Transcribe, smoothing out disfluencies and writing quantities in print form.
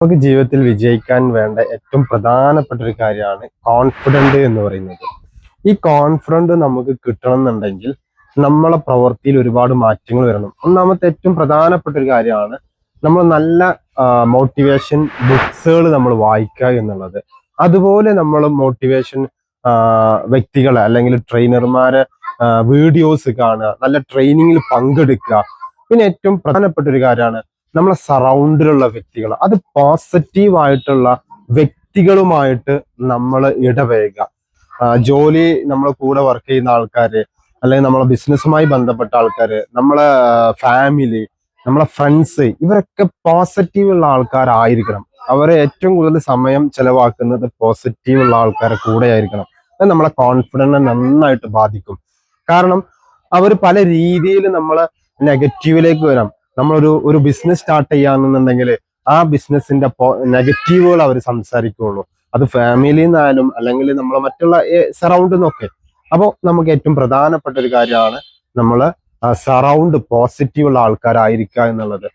നമുക്ക് ജീവിതത്തിൽ വിജയിക്കാൻ വേണ്ട ഏറ്റവും പ്രധാനപ്പെട്ട ഒരു കാര്യമാണ് കോൺഫിഡന്റ് എന്ന് പറയുന്നത്. ഈ കോൺഫിഡന്റ് നമുക്ക് കിട്ടണം എന്നുണ്ടെങ്കിൽ നമ്മളെ പ്രവൃത്തിയിൽ ഒരുപാട് മാറ്റങ്ങൾ വരണം. ഒന്നാമത്തെ ഏറ്റവും പ്രധാനപ്പെട്ട ഒരു കാര്യമാണ് നമ്മൾ നല്ല മോട്ടിവേഷൻ ബുക്സുകൾ നമ്മൾ വായിക്കുക എന്നുള്ളത്. അതുപോലെ നമ്മൾ മോട്ടിവേഷൻ വ്യക്തികളെ അല്ലെങ്കിൽ ട്രെയിനർമാരെ വീഡിയോസ് കാണുക, നല്ല ട്രെയിനിങ്ങിൽ പങ്കെടുക്കുക. പിന്നെ ഏറ്റവും പ്രധാനപ്പെട്ട ഒരു കാര്യമാണ് നമ്മളെ സറൗണ്ടിലുള്ള വ്യക്തികൾ, അത് പോസിറ്റീവ് ആയിട്ടുള്ള വ്യക്തികളുമായിട്ട് നമ്മൾ ഇടപഴകുക. ജോലി നമ്മളെ കൂടെ വർക്ക് ചെയ്യുന്ന ആൾക്കാര്, അല്ലെങ്കിൽ നമ്മളെ ബിസിനസ്സുമായി ബന്ധപ്പെട്ട ആൾക്കാര്, നമ്മളെ ഫാമിലി, നമ്മളെ ഫ്രണ്ട്സ്, ഇവരൊക്കെ പോസിറ്റീവ് ഉള്ള ആൾക്കാരായിരിക്കണം. അവരെ ഏറ്റവും കൂടുതൽ സമയം ചെലവാക്കുന്നത് പോസിറ്റീവ് ഉള്ള ആൾക്കാരെ കൂടെ ആയിരിക്കണം. അത് നമ്മളെ കോൺഫിഡൻസ് നന്നായിട്ട് ബാധിക്കും. കാരണം അവർ പല രീതിയിൽ നമ്മളെ നെഗറ്റീവിലേക്ക് വരാം. നമ്മളൊരു ബിസിനസ് സ്റ്റാർട്ട് ചെയ്യാന്നുണ്ടെങ്കിൽ ആ ബിസിനസിന്റെ നെഗറ്റീവുകൾ അവർ സംസാരിക്കുകയുള്ളൂ. അത് ഫാമിലിയിൽ നിന്നായാലും അല്ലെങ്കിൽ നമ്മളെ മറ്റുള്ള സറൗണ്ടിൽ നിന്നൊക്കെ. അപ്പോൾ നമുക്ക് ഏറ്റവും പ്രധാനപ്പെട്ട ഒരു കാര്യമാണ് നമ്മള് സറൗണ്ട് പോസിറ്റീവ് ഉള്ള ആൾക്കാരായിരിക്കുക എന്നുള്ളത്.